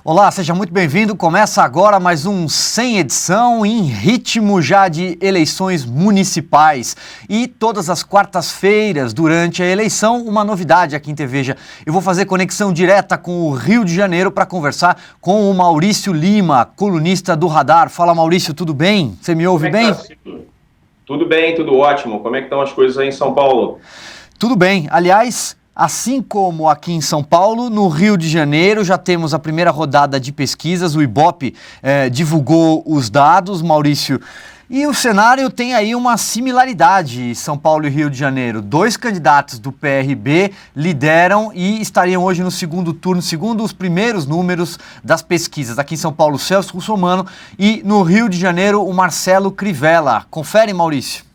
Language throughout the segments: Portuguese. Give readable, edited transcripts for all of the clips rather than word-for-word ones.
Olá, seja muito bem-vindo. Começa agora mais um Sem Edição, em ritmo já de eleições municipais. E todas as quartas-feiras, durante a eleição, uma novidade aqui em TVja. Eu vou fazer conexão direta com o Rio de Janeiro para conversar com o Maurício Lima, colunista do Radar. Fala, Maurício, tudo bem? Você me ouve bem? Tudo bem, tudo ótimo. Como é que estão as coisas aí em São Paulo? Tudo bem. Aliás, assim como aqui em São Paulo, no Rio de Janeiro já temos a primeira rodada de pesquisas, o Ibope divulgou os dados, Maurício, e o cenário tem aí uma similaridade, São Paulo e Rio de Janeiro. 2 candidatos do PRB lideram e estariam hoje no segundo turno, segundo os primeiros números das pesquisas. Aqui em São Paulo, Celso Russomano, e no Rio de Janeiro, o Marcelo Crivella. Confere, Maurício.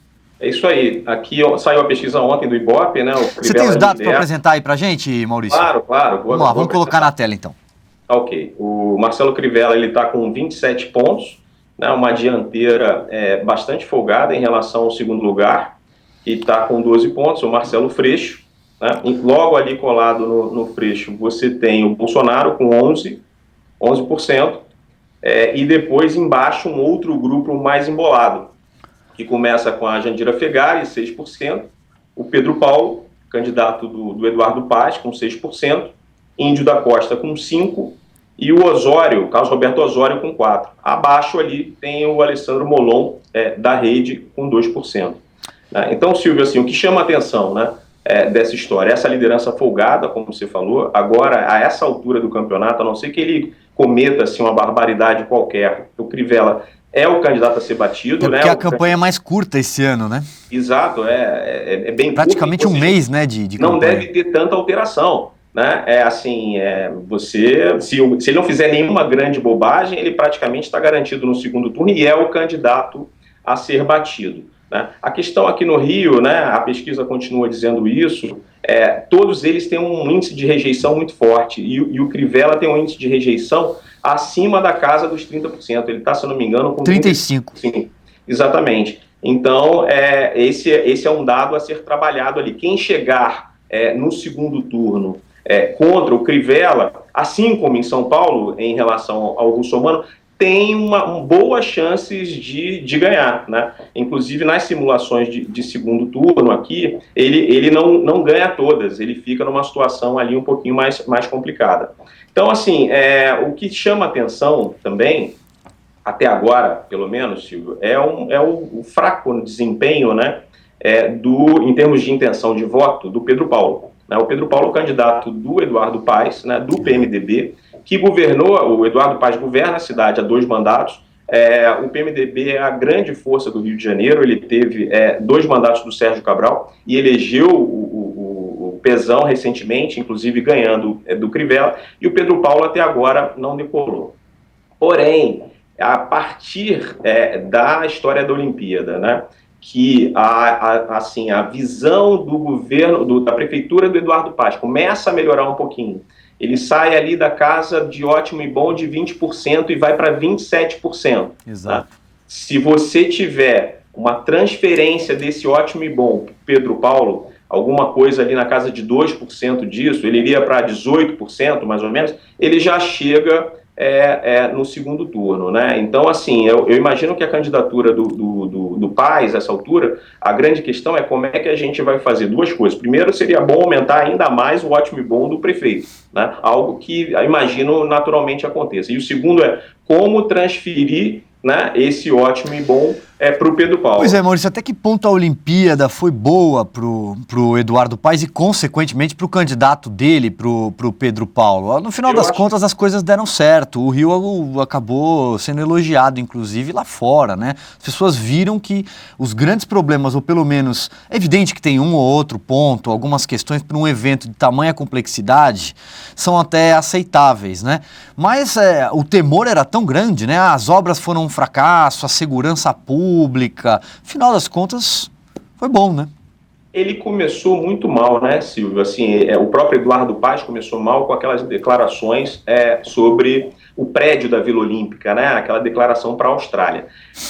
É isso aí. Aqui saiu a pesquisa ontem do Ibope, né? Você tem os dados para apresentar aí para a gente, Maurício? Claro. Vamos colocar na tela, então. Ok. O Marcelo Crivella está com 27 pontos, né? Uma dianteira bastante folgada em relação ao segundo lugar, que está com 12 pontos, o Marcelo Freixo. Né? Logo ali colado no Freixo, você tem o Bolsonaro com 11%, e depois embaixo um outro grupo mais embolado, que começa com a Jandira Fegali, 6%, o Pedro Paulo, candidato do Eduardo Paes, com 6%, Índio da Costa com 5%, e o Osório, Carlos Roberto Osório, com 4%. Abaixo ali tem o Alessandro Molon, da Rede, com 2%. Né? Então, Silvio, assim, o que chama a atenção, né, dessa história, essa liderança folgada, como você falou, agora, a essa altura do campeonato, a não ser que ele cometa assim, uma barbaridade qualquer, o Crivella é o candidato a ser batido. Porque a campanha é mais curta esse ano, né? Exato, é bem praticamente curto, um mês, né, de não campanha. deve ter tanta alteração, né? Se ele não fizer nenhuma grande bobagem, ele praticamente está garantido no segundo turno e é o candidato a ser batido. Né? A questão aqui no Rio, né, a pesquisa continua dizendo isso, todos eles têm um índice de rejeição muito forte e o Crivella tem um índice de rejeição acima da casa dos 30%. Ele está, se eu não me engano, com 35%. Sim, exatamente. Então, esse é um dado a ser trabalhado ali. Quem chegar no segundo turno contra o Crivella, assim como em São Paulo, em relação ao Russomano, tem boas chances de ganhar, né? Inclusive, nas simulações de segundo turno aqui, ele não ganha todas, ele fica numa situação ali um pouquinho mais complicada. Então, assim, o que chama atenção também, até agora, pelo menos, Silvio, é o fraco desempenho, né, em termos de intenção de voto, do Pedro Paulo. Né? O Pedro Paulo é o candidato do Eduardo Paes, né, do PMDB, que governou, o Eduardo Paes governa a cidade há 2 mandatos. O PMDB é a grande força do Rio de Janeiro, ele teve 2 mandatos do Sérgio Cabral e elegeu o Pezão recentemente, inclusive ganhando do Crivella, e o Pedro Paulo até agora não decolou. Porém, a partir da história da Olimpíada, né, que a visão do governo, da prefeitura do Eduardo Paes começa a melhorar um pouquinho. Ele sai ali da casa de ótimo e bom de 20% e vai para 27%. Exato. Tá? Se você tiver uma transferência desse ótimo e bom para Pedro Paulo, alguma coisa ali na casa de 2% disso, ele iria para 18%, mais ou menos, ele já chega no segundo turno, né? Então, assim, eu imagino que a candidatura do Paes, essa altura, a grande questão é como é que a gente vai fazer 2 coisas. Primeiro, seria bom aumentar ainda mais o ótimo e bom do prefeito, né? Algo que eu imagino naturalmente aconteça. E o segundo é como transferir, né, esse ótimo e bom para o Pedro Paulo. Pois é, Maurício, até que ponto a Olimpíada foi boa pro Eduardo Paes e, consequentemente, pro candidato dele, pro Pedro Paulo? No final das contas, as coisas deram certo. O Rio acabou sendo elogiado, inclusive, lá fora, né? As pessoas viram que os grandes problemas, ou pelo menos, é evidente que tem um ou outro ponto, algumas questões para um evento de tamanha complexidade, são até aceitáveis, né? Mas o temor era tão grande, né? As obras foram um fracasso, a segurança pública. Afinal das contas, foi bom, né? Ele começou muito mal, né, Silvio? Assim, o próprio Eduardo Paes começou mal com aquelas declarações sobre o prédio da Vila Olímpica, né? Aquela declaração para a Austrália.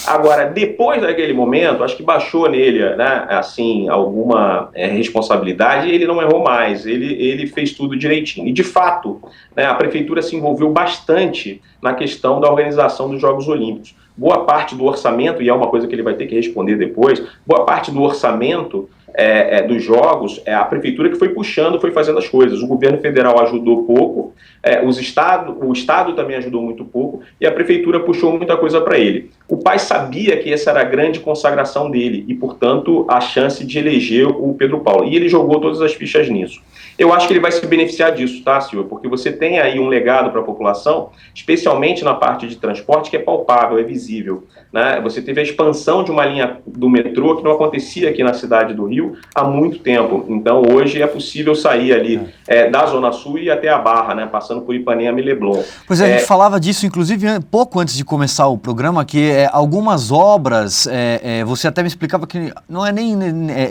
Agora, depois daquele momento, acho que baixou nele, né, assim, alguma responsabilidade, e ele não errou mais. Ele fez tudo direitinho. E, de fato, né, a prefeitura se envolveu bastante na questão da organização dos Jogos Olímpicos. Boa parte do orçamento, e é uma coisa que ele vai ter que responder depois, boa parte do orçamento dos jogos, a prefeitura que foi puxando, foi fazendo as coisas. O governo federal ajudou pouco, o Estado também ajudou muito pouco, e a prefeitura puxou muita coisa para ele. O pai sabia que essa era a grande consagração dele, e, portanto, a chance de eleger o Pedro Paulo. E ele jogou todas as fichas nisso. Eu acho que ele vai se beneficiar disso, tá, Silvia? Porque você tem aí um legado para a população, especialmente na parte de transporte, que é palpável, é visível, né? Você teve a expansão de uma linha do metrô que não acontecia aqui na cidade do Rio há muito tempo. Então, hoje é possível sair ali da Zona Sul e ir até a Barra, né? Passando por Ipanema e Leblon. Pois é, a gente falava disso, inclusive, pouco antes de começar o programa, que algumas obras, você até me explicava que não é nem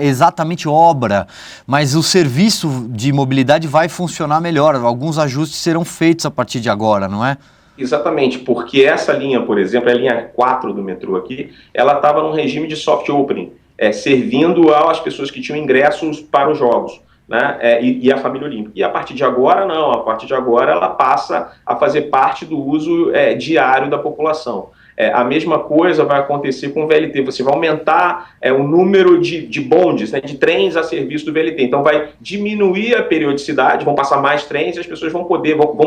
exatamente obra, mas o serviço de mobilidade vai funcionar melhor. Alguns ajustes serão feitos a partir de agora, não é? Exatamente, porque essa linha, por exemplo, a linha 4 do metrô aqui, ela estava num regime de soft opening, servindo às pessoas que tinham ingressos para os jogos, né, e a família olímpica. E a partir de agora, não, a partir de agora ela passa a fazer parte do uso diário da população. A mesma coisa vai acontecer com o VLT, você vai aumentar o número de bondes, né, de trens a serviço do VLT, então vai diminuir a periodicidade, vão passar mais trens e as pessoas vão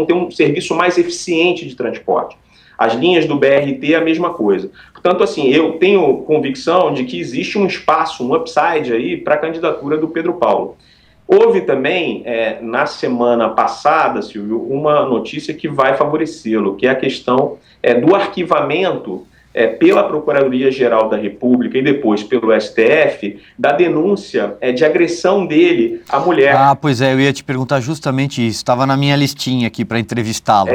ter um serviço mais eficiente de transporte. As linhas do BRT é a mesma coisa. Portanto, assim, eu tenho convicção de que existe um espaço, um upside aí para a candidatura do Pedro Paulo. Houve também, na semana passada, Silvio, uma notícia que vai favorecê-lo, que é a questão do arquivamento pela Procuradoria-Geral da República e depois pelo STF, da denúncia de agressão dele à mulher. Ah, pois eu ia te perguntar justamente isso, estava na minha listinha aqui para entrevistá-lo.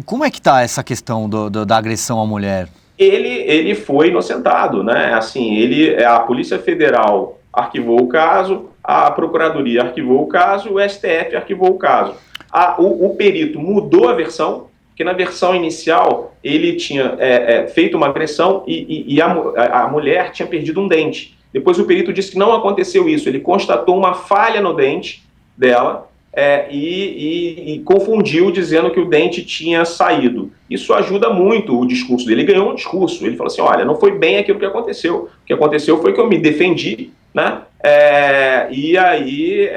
Como é que está essa questão da agressão à mulher? Ele foi inocentado, né? Assim, a Polícia Federal arquivou o caso, a Procuradoria arquivou o caso, o STF arquivou o caso. O perito mudou a versão, porque na versão inicial ele tinha feito uma agressão e a mulher tinha perdido um dente. Depois o perito disse que não aconteceu isso, ele constatou uma falha no dente dela e confundiu dizendo que o dente tinha saído. Isso ajuda muito o discurso dele, ele ganhou um discurso, ele falou assim, olha, não foi bem aquilo que aconteceu, o que aconteceu foi que eu me defendi, né? E aí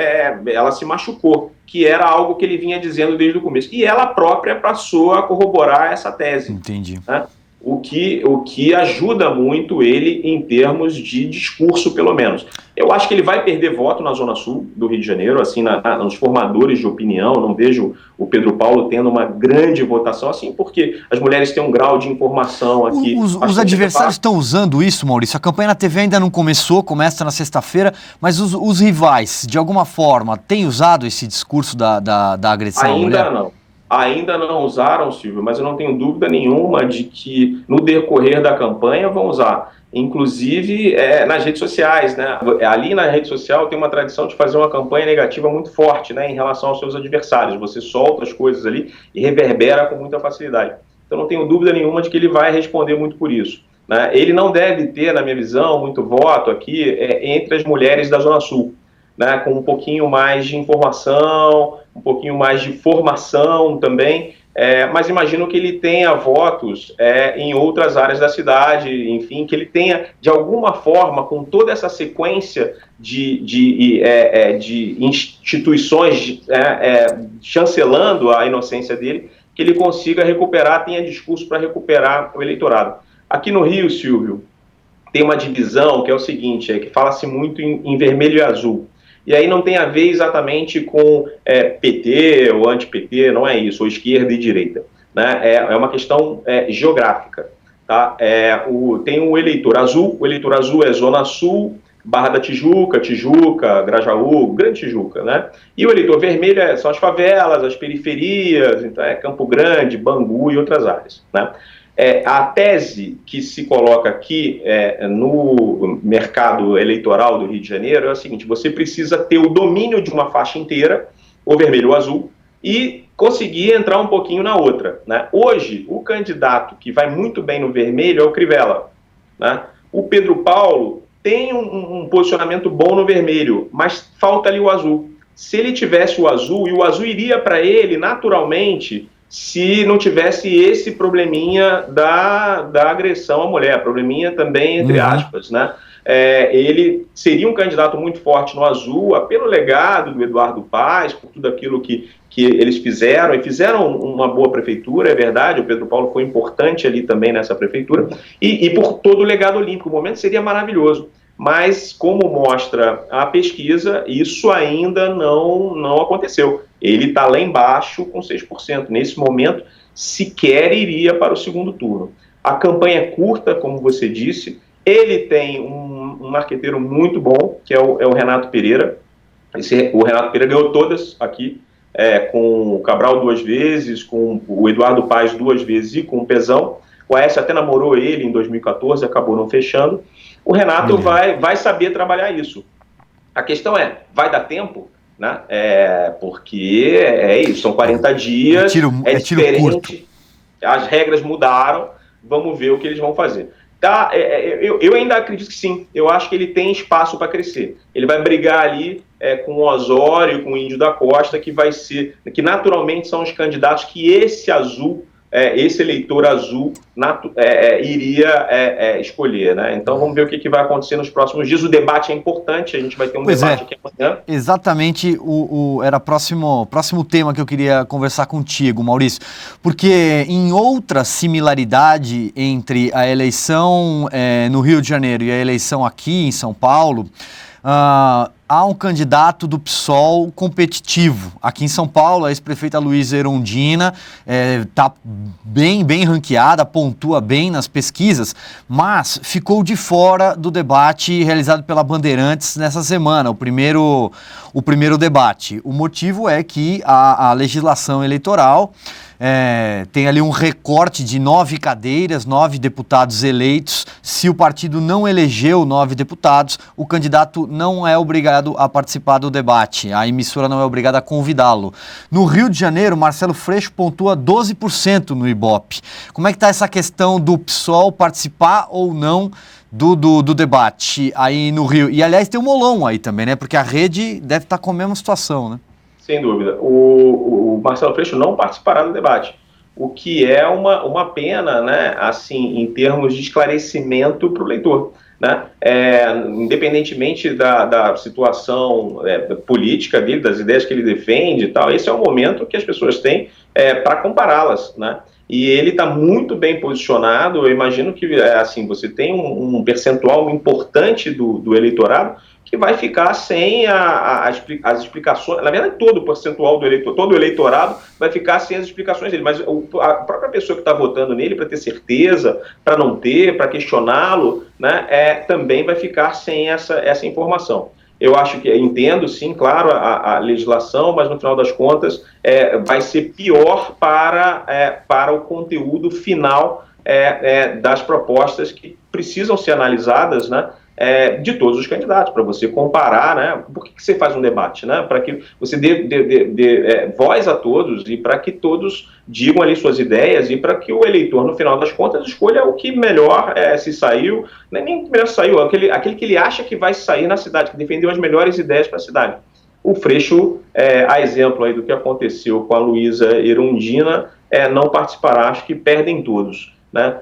ela se machucou, que era algo que ele vinha dizendo desde o começo. E ela própria passou a corroborar essa tese. Entendi. Né? O que ajuda muito ele em termos de discurso, pelo menos. Eu acho que ele vai perder voto na Zona Sul do Rio de Janeiro, assim, nos formadores de opinião. Não vejo o Pedro Paulo tendo uma grande votação, assim, porque as mulheres têm um grau de informação aqui. Os adversários estão usando isso, Maurício? A campanha na TV ainda não começou, começa na sexta-feira, mas os rivais, de alguma forma, têm usado esse discurso da agressão à mulher? Ainda não. Ainda não usaram, Silvio, mas eu não tenho dúvida nenhuma de que no decorrer da campanha vão usar. Inclusive nas redes sociais, né? Ali na rede social tem uma tradição de fazer uma campanha negativa muito forte, né, em relação aos seus adversários. Você solta as coisas ali e reverbera com muita facilidade. Então não tenho dúvida nenhuma de que ele vai responder muito por isso. Né? Ele não deve ter, na minha visão, muito voto aqui entre as mulheres da Zona Sul. Né, com um pouquinho mais de informação, um pouquinho mais de formação também, mas imagino que ele tenha votos em outras áreas da cidade, enfim, que ele tenha, de alguma forma, com toda essa sequência de instituições chancelando a inocência dele, que ele consiga recuperar, tenha discurso para recuperar o eleitorado. Aqui no Rio, Silvio, tem uma divisão que é o seguinte, que fala-se muito em vermelho e azul. E aí não tem a ver exatamente com PT ou anti-PT, não é isso, ou esquerda e direita. Né? É uma questão geográfica. Tá? Tem o eleitor azul é Zona Sul, Barra da Tijuca, Grajaú, Grande Tijuca. Né? E o eleitor vermelho são as favelas, as periferias, então Campo Grande, Bangu e outras áreas. Né? A tese que se coloca aqui no mercado eleitoral do Rio de Janeiro é a seguinte: você precisa ter o domínio de uma faixa inteira, ou vermelho ou azul, e conseguir entrar um pouquinho na outra, né? Hoje, o candidato que vai muito bem no vermelho é o Crivella, né? O Pedro Paulo tem um posicionamento bom no vermelho, mas falta ali o azul. Se ele tivesse o azul, e o azul iria para ele naturalmente se não tivesse esse probleminha da agressão à mulher, probleminha também entre aspas, né? Ele seria um candidato muito forte no azul, pelo legado do Eduardo Paes, por tudo aquilo que eles fizeram, e fizeram uma boa prefeitura, é verdade, o Pedro Paulo foi importante ali também nessa prefeitura, e por todo o legado olímpico, o momento seria maravilhoso. Mas, como mostra a pesquisa, isso ainda não aconteceu. Ele está lá embaixo com 6%. Nesse momento, sequer iria para o segundo turno. A campanha é curta, como você disse. Ele tem um marqueteiro muito bom, que é o Renato Pereira. O Renato Pereira ganhou todas aqui, com o Cabral 2 vezes, com o Eduardo Paes 2 vezes e com o Pezão. O Aécio até namorou ele em 2014, acabou não fechando. O Renato vai saber trabalhar isso. A questão vai dar tempo? Né? Porque isso, são 40 dias, diferente, curto. As regras mudaram, vamos ver o que eles vão fazer. Tá? Eu ainda acredito que sim, eu acho que ele tem espaço para crescer. Ele vai brigar ali com o Osório, com o Índio da Costa, que naturalmente são os candidatos que esse eleitor azul iria escolher, né? Então vamos ver o que vai acontecer nos próximos dias. O debate é importante, a gente vai ter um debate aqui amanhã. Exatamente, era o próximo tema que eu queria conversar contigo, Maurício, porque em outra similaridade entre a eleição no Rio de Janeiro e a eleição aqui em São Paulo, há um candidato do PSOL competitivo. Aqui em São Paulo, a ex-prefeita Luísa Erundina está bem ranqueada, pontua bem nas pesquisas, mas ficou de fora do debate realizado pela Bandeirantes nessa semana, o primeiro debate. O motivo é que a legislação eleitoral tem ali um recorte de 9 cadeiras, 9 deputados eleitos. Se o partido não elegeu 9 deputados, o candidato não é obrigado a participar do debate. A emissora não é obrigada a convidá-lo. No Rio de Janeiro, Marcelo Freixo pontua 12% no Ibope. Como é que está essa questão do PSOL participar ou não do debate aí no Rio? E, aliás, tem o Molon aí também, né? Porque a rede deve estar com a mesma situação, né? Sem dúvida. O Marcelo Freixo não participará do debate, o que é uma pena, né, assim, em termos de esclarecimento para o leitor, né? Independentemente da situação política dele, das ideias que ele defende e tal, esse é o momento que as pessoas têm para compará-las, né? E ele está muito bem posicionado. Eu imagino que assim, você tem um percentual importante do eleitorado que vai ficar sem as explicações. Na verdade, todo o percentual todo o eleitorado vai ficar sem as explicações dele, mas a própria pessoa que está votando nele, para ter certeza, para não ter, para questioná-lo, né, também vai ficar sem essa informação. Eu acho que, entendo sim, claro, a legislação, mas no final das contas vai ser pior para o conteúdo final das propostas que precisam ser analisadas, né, de todos os candidatos, para você comparar, né? Por que você faz um debate, né? Para que você dê voz a todos e para que todos digam ali suas ideias e para que o eleitor, no final das contas, escolha o que melhor se saiu, nem melhor saiu, aquele que ele acha que vai sair na cidade, que defendeu as melhores ideias para a cidade. O Freixo, a exemplo aí do que aconteceu com a Luísa Erundina, não participará, acho que perdem todos. Né?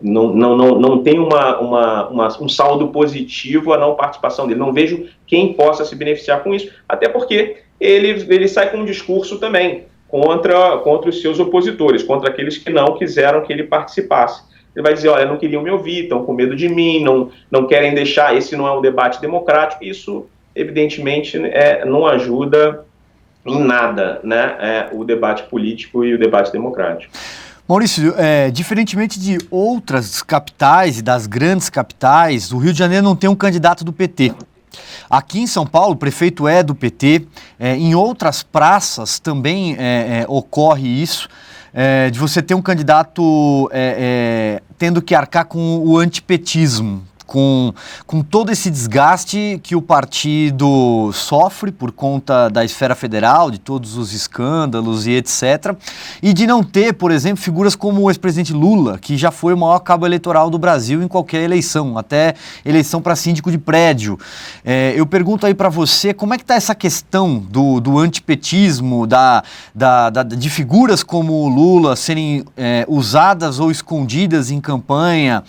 Não tem um saldo positivo a não participação dele. Não vejo quem possa se beneficiar com isso, até porque ele sai com um discurso também contra os seus opositores, contra aqueles que não quiseram que ele participasse. Ele vai dizer, olha, não queriam me ouvir, estão com medo de mim, não querem deixar, esse não é um debate democrático. Isso, evidentemente, não ajuda em nada, né, o debate político e o debate democrático. Maurício, diferentemente de outras capitais e das grandes capitais, o Rio de Janeiro não tem um candidato do PT. Aqui em São Paulo, o prefeito é do PT, em outras praças também ocorre isso. de você ter um candidato tendo que arcar com o antipetismo, com todo esse desgaste que o partido sofre por conta da esfera federal, de todos os escândalos e etc. E de não ter, por exemplo, figuras como o ex-presidente Lula, que já foi o maior cabo eleitoral do Brasil em qualquer eleição, até eleição para síndico de prédio. Eu pergunto aí para você, como é que está essa questão do antipetismo, de figuras como o Lula serem usadas ou escondidas em campanha?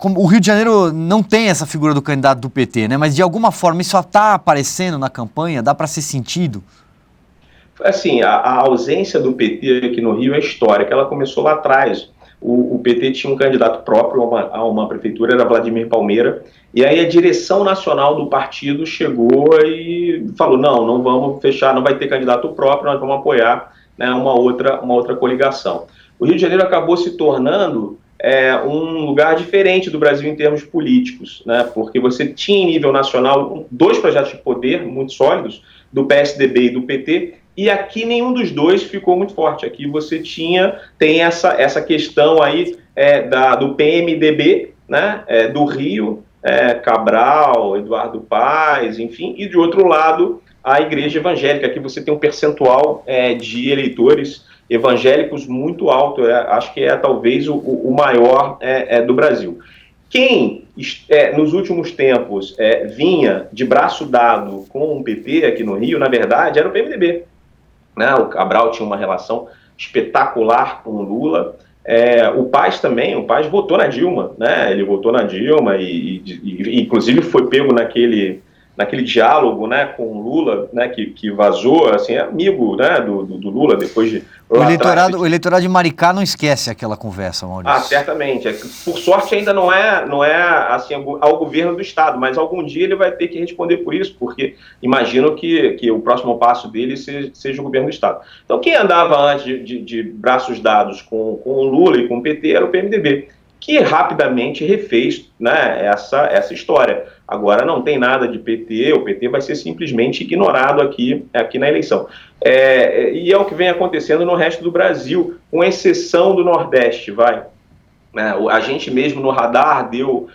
O Rio de Janeiro não tem essa figura do candidato do PT, né? Mas de alguma forma isso está aparecendo na campanha, dá para ser sentido? Assim, a ausência do PT aqui no Rio é histórica, ela começou lá atrás. O PT tinha um candidato próprio a uma prefeitura, era Vladimir Palmeira, e aí a direção nacional do partido chegou e falou, não vamos fechar, não vai ter candidato próprio, nós vamos apoiar, né, uma outra coligação. O Rio de Janeiro acabou se tornando um lugar diferente do Brasil em termos políticos, né? Porque você tinha em nível nacional 2 projetos de poder muito sólidos, do PSDB e do PT, e aqui nenhum dos dois ficou muito forte. Aqui você tem essa questão aí do PMDB, né? Do Rio, Cabral, Eduardo Paes, enfim, e de outro lado a Igreja Evangélica. Aqui você tem um percentual de eleitores evangélicos muito alto, acho que talvez o maior do Brasil. Quem, nos últimos tempos, vinha de braço dado com o PT aqui no Rio, na verdade, era o PMDB. Né? O Cabral tinha uma relação espetacular com o Lula, o Paes também, o Paes votou na Dilma, né? Ele votou na Dilma e inclusive foi pego naquele diálogo, né, com o Lula, né, que vazou, assim, amigo, né, do Lula, depois de... O eleitorado de Maricá não esquece aquela conversa, Maurício. Certamente. Por sorte ainda não é assim, ao governo do Estado, mas algum dia ele vai ter que responder por isso, porque imagino que o próximo passo dele seja o governo do Estado. Então quem andava antes de braços dados com o Lula e com o PT era o PMDB, que rapidamente refez, né, essa história. Agora não tem nada de PT, o PT vai ser simplesmente ignorado aqui na eleição. E é o que vem acontecendo no resto do Brasil, com exceção do Nordeste, a gente mesmo no Radar deu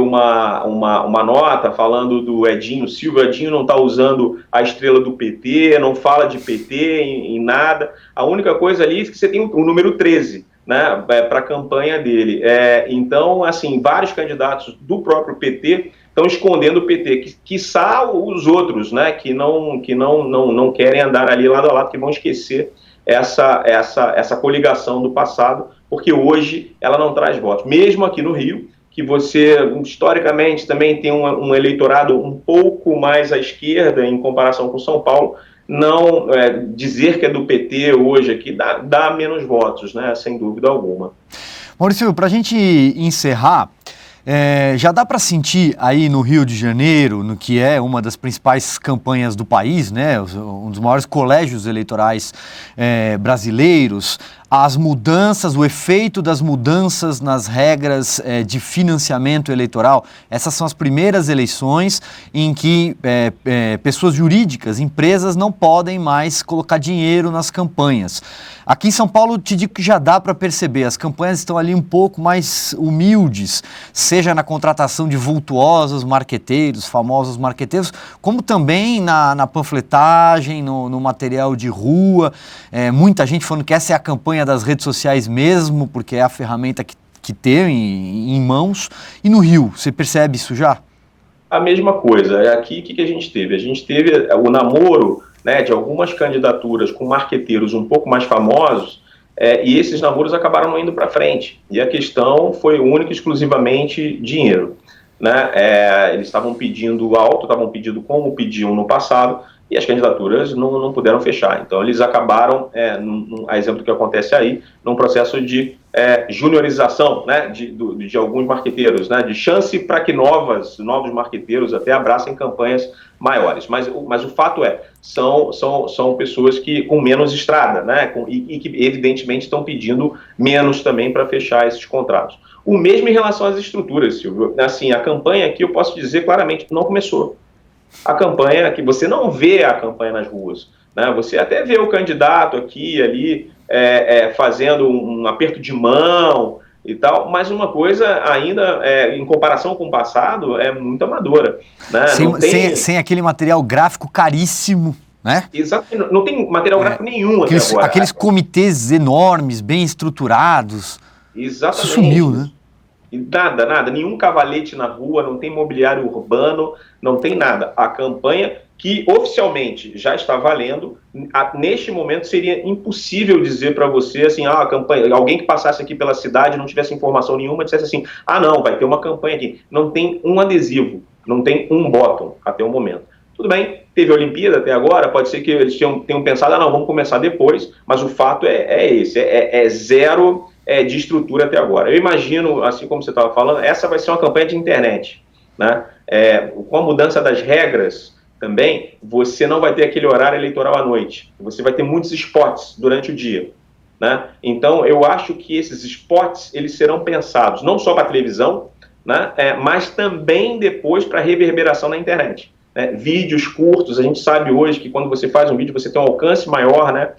uma nota falando do Edinho Silva. O Edinho não está usando a estrela do PT, não fala de PT em nada. A única coisa ali é que você tem o número 13, né, para a campanha dele. Então, assim, vários candidatos do próprio PT estão escondendo o PT, quiçá os outros, né, que não querem andar ali lado a lado, que vão esquecer essa coligação do passado, porque hoje ela não traz votos. Mesmo aqui no Rio, que você, historicamente, também tem um eleitorado um pouco mais à esquerda em comparação com São Paulo, não dizer que é do PT hoje aqui dá menos votos, né, sem dúvida alguma. Maurício, para a gente encerrar, já dá para sentir aí no Rio de Janeiro, no que é uma das principais campanhas do país, né, um dos maiores colégios eleitorais brasileiros, as mudanças, o efeito das mudanças nas regras de financiamento eleitoral. Essas são as primeiras eleições em que pessoas jurídicas, empresas, não podem mais colocar dinheiro nas campanhas. Aqui em São Paulo, te digo que já dá para perceber, as campanhas estão ali um pouco mais humildes, seja na contratação de vultuosos marqueteiros, famosos marqueteiros, como também na panfletagem, no material de rua. Muita gente falando que essa é a campanha das redes sociais mesmo, porque é a ferramenta que tem em mãos. E no Rio, você percebe isso já? A mesma coisa. Aqui, o que a gente teve? A gente teve o namoro, né, de algumas candidaturas com marqueteiros um pouco mais famosos, e esses namoros acabaram não indo para frente. E a questão foi única e exclusivamente dinheiro. Né? Eles estavam pedindo alto, estavam pedindo como pediam no passado, e as candidaturas não puderam fechar. Então, eles acabaram, a exemplo do que acontece aí, num processo de juniorização, né, de alguns marqueteiros, né, de chance para que novos marqueteiros até abracem campanhas maiores. Mas o fato são pessoas com menos estrada, né, e que evidentemente estão pedindo menos também para fechar esses contratos. O mesmo em relação às estruturas, Silvio. Assim, a campanha aqui, eu posso dizer claramente, não começou. A campanha, que você não vê a campanha nas ruas. né? Você até vê o candidato aqui, ali, fazendo um aperto de mão e tal, mas uma coisa ainda, em comparação com o passado, é muito amadora, né? Sem aquele material gráfico caríssimo, né? Exatamente, não tem material gráfico nenhum até agora. Aqueles comitês enormes, bem estruturados. Exatamente. Isso sumiu, né? Nada, nenhum cavalete na rua, não tem mobiliário urbano, não tem nada. A campanha, que oficialmente já está valendo, neste momento seria impossível dizer para você assim, a campanha, alguém que passasse aqui pela cidade não tivesse informação nenhuma, dissesse assim, não, vai ter uma campanha aqui. Não tem um adesivo, não tem um bottom até o momento. Tudo bem, teve a Olimpíada até agora, pode ser que eles tenham pensado, não, vamos começar depois, mas o fato é esse, zero de estrutura até agora. Eu imagino, assim como você estava falando, essa vai ser uma campanha de internet, né? Com a mudança das regras também, você não vai ter aquele horário eleitoral à noite, você vai ter muitos spots durante o dia, né? Então, eu acho que esses spots, eles serão pensados não só para televisão, né, mas também depois para reverberação na internet. Vídeos curtos, a gente sabe hoje que quando você faz um vídeo você tem um alcance maior, né,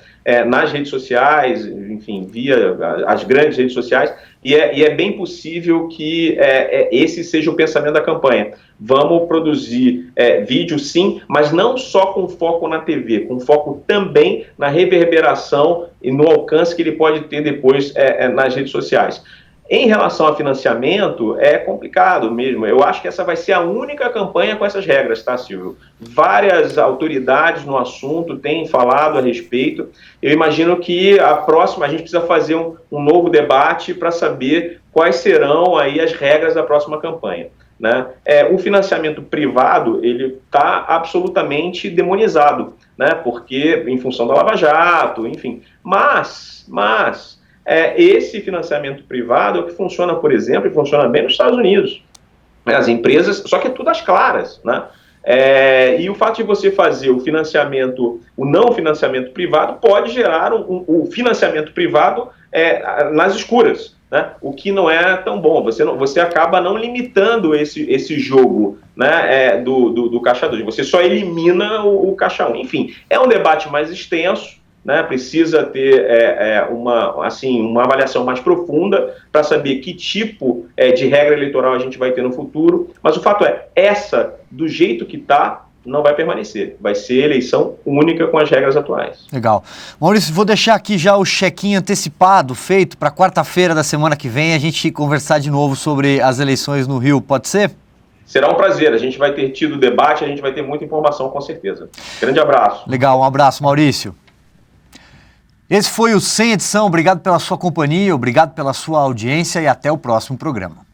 nas redes sociais, enfim, via as grandes redes sociais, e é bem possível que esse seja o pensamento da campanha. Vamos produzir vídeo sim, mas não só com foco na TV, com foco também na reverberação e no alcance que ele pode ter depois nas redes sociais. Em relação a financiamento, é complicado mesmo. Eu acho que essa vai ser a única campanha com essas regras, tá, Silvio? Várias autoridades no assunto têm falado a respeito. Eu imagino que a gente precisa fazer um novo debate para saber quais serão aí as regras da próxima campanha, né? O financiamento privado, ele está absolutamente demonizado, né? Porque, em função da Lava Jato, enfim. Mas esse financiamento privado é o que funciona, por exemplo, e funciona bem nos Estados Unidos. As empresas, só que é tudo às claras, né? E o fato de você fazer o não financiamento privado pode gerar o financiamento privado nas escuras, né? O que não é tão bom. Você acaba não limitando esse jogo, né, do Caixa 2. Você só elimina o Caixa 1. Enfim, é um debate mais extenso, né, precisa ter uma avaliação mais profunda para saber que tipo de regra eleitoral a gente vai ter no futuro, mas o fato do jeito que está, não vai permanecer. Vai ser eleição única com as regras atuais. Legal. Maurício, vou deixar aqui já o check-in antecipado, feito para quarta-feira da semana que vem, a gente conversar de novo sobre as eleições no Rio, pode ser? Será um prazer, a gente vai ter tido debate, a gente vai ter muita informação com certeza. Grande abraço. Legal, um abraço, Maurício. Esse foi o Sem Edição, obrigado pela sua companhia, obrigado pela sua audiência e até o próximo programa.